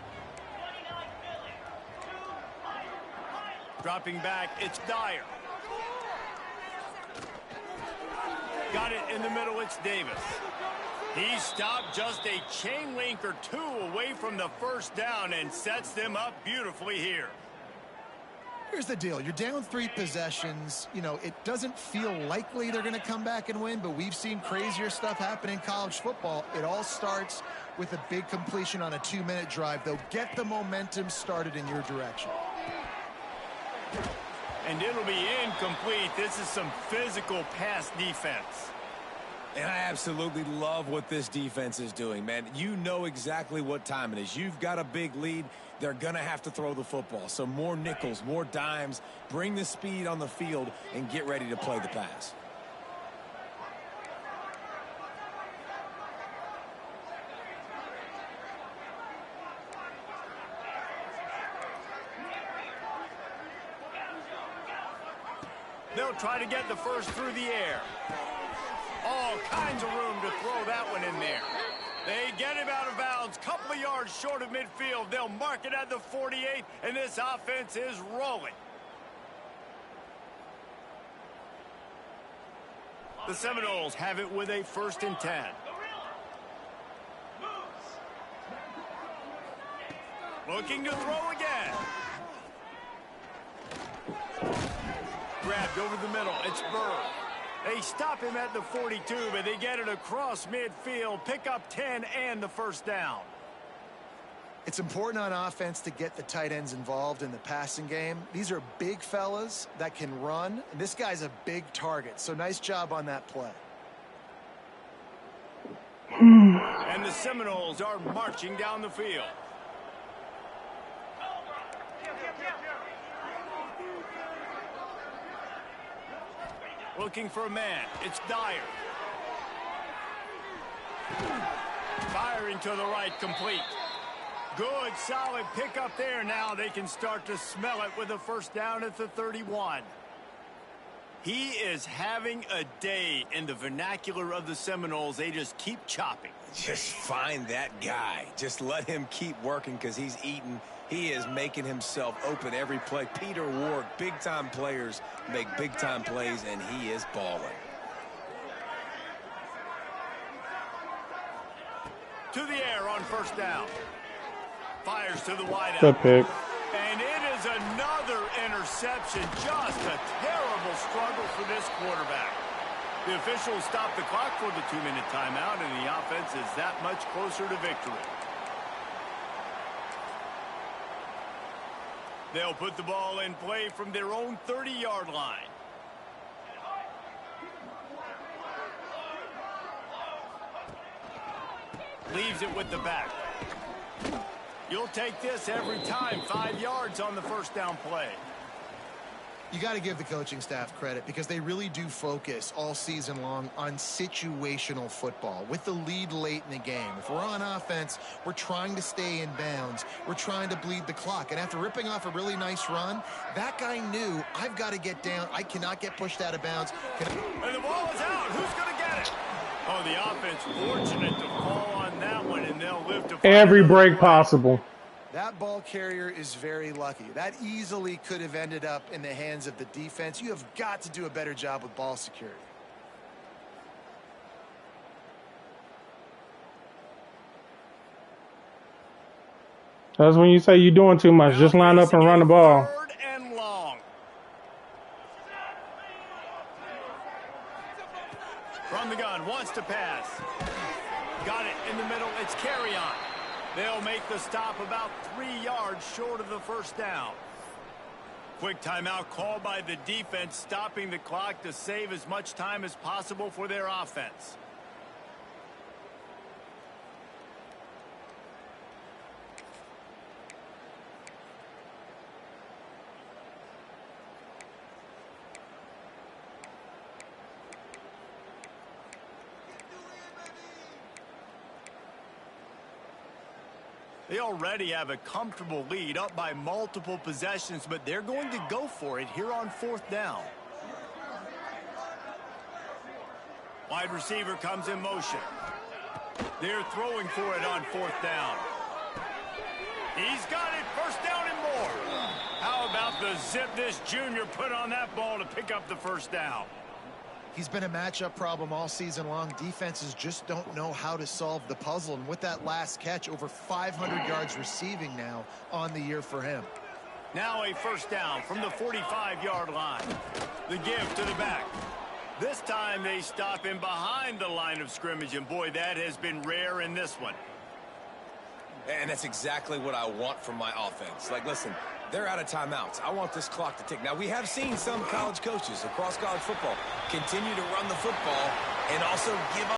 Dropping back, it's Dyer. Got it in the middle, it's Davis. He stopped just a chain link or two away from the first down and sets them up beautifully here. Here's the deal. You're down 3 possessions. You know, it doesn't feel likely they're going to come back and win, but we've seen crazier stuff happen in college football. It all starts with a big completion on a 2-minute drive. They'll get the momentum started in your direction. And it'll be incomplete. This is some physical pass defense. And I absolutely love what this defense is doing, man. You know exactly what time it is. You've got a big lead. They're going to have to throw the football. So more nickels, more dimes. Bring the speed on the field and get ready to play the pass. They'll try to get the first through the air. All kinds of room to throw that one in there. They get him out of bounds, couple of yards short of midfield. They'll mark it at the 48, and this offense is rolling. The Seminoles have it with a 1st and 10. Looking to throw again. Grabbed over the middle. It's Burr. They stop him at the 42, but they get it across midfield, pick up 10 and the first down. It's important on offense to get the tight ends involved in the passing game. These are big fellas that can run, and this guy's a big target, so nice job on that play. And the Seminoles are marching down the field. Looking for a man. It's Dyer. Firing to the right, complete. Good, solid pickup there. Now they can start to smell it with a first down at the 31. He is having a day in the vernacular of the Seminoles. They just keep chopping. Just find that guy. Just let him keep working because he's eating. He is making himself open every play. Peter Ward, big-time players make big-time plays, and he is balling. To the air on first down. Fires to the wideout. Good pick. And it is another interception. Just a terrible struggle for this quarterback. The officials stop the clock for the 2-minute timeout, and the offense is that much closer to victory. They'll put the ball in play from their own 30-yard line. Leaves it with the back. You'll take this every time. 5 yards on the first down play. You got to give the coaching staff credit because they really do focus all season long on situational football with the lead late in the game. If we're on offense, we're trying to stay in bounds. We're trying to bleed the clock. And after ripping off a really nice run, that guy knew, I've got to get down. I cannot get pushed out of bounds. And the ball is out. Who's going to get it? Oh, the offense fortunate to fall on that one, and they'll live to Every break possible. That ball carrier is very lucky. That easily could have ended up in the hands of the defense. You have got to do a better job with ball security. That's when you say you're doing too much. Just line up and run the ball. 3rd and long. From the gun, wants to pass. Got it in the middle. It's carry on. They'll make the stop about 3 yards short of the first down. Quick timeout called by the defense, stopping the clock to save as much time as possible for their offense. They already have a comfortable lead, up by multiple possessions, but they're going to go for it here on 4th down. Wide receiver comes in motion. They're throwing for it on 4th down. He's got it, 1st down and more. How about the zip this junior put on that ball to pick up the 1st down? He's been a matchup problem all season long. Defenses just don't know how to solve the puzzle. And with that last catch, over 500 yards receiving now on the year for him. Now a 1st down from the 45-yard line. The give to the back. This time they stop him behind the line of scrimmage, and boy, that has been rare in this one. And that's exactly what I want from my offense. Like, listen, they're out of timeouts. I want this clock to tick. Now, we have seen some college coaches across college football continue to run the football and also give up.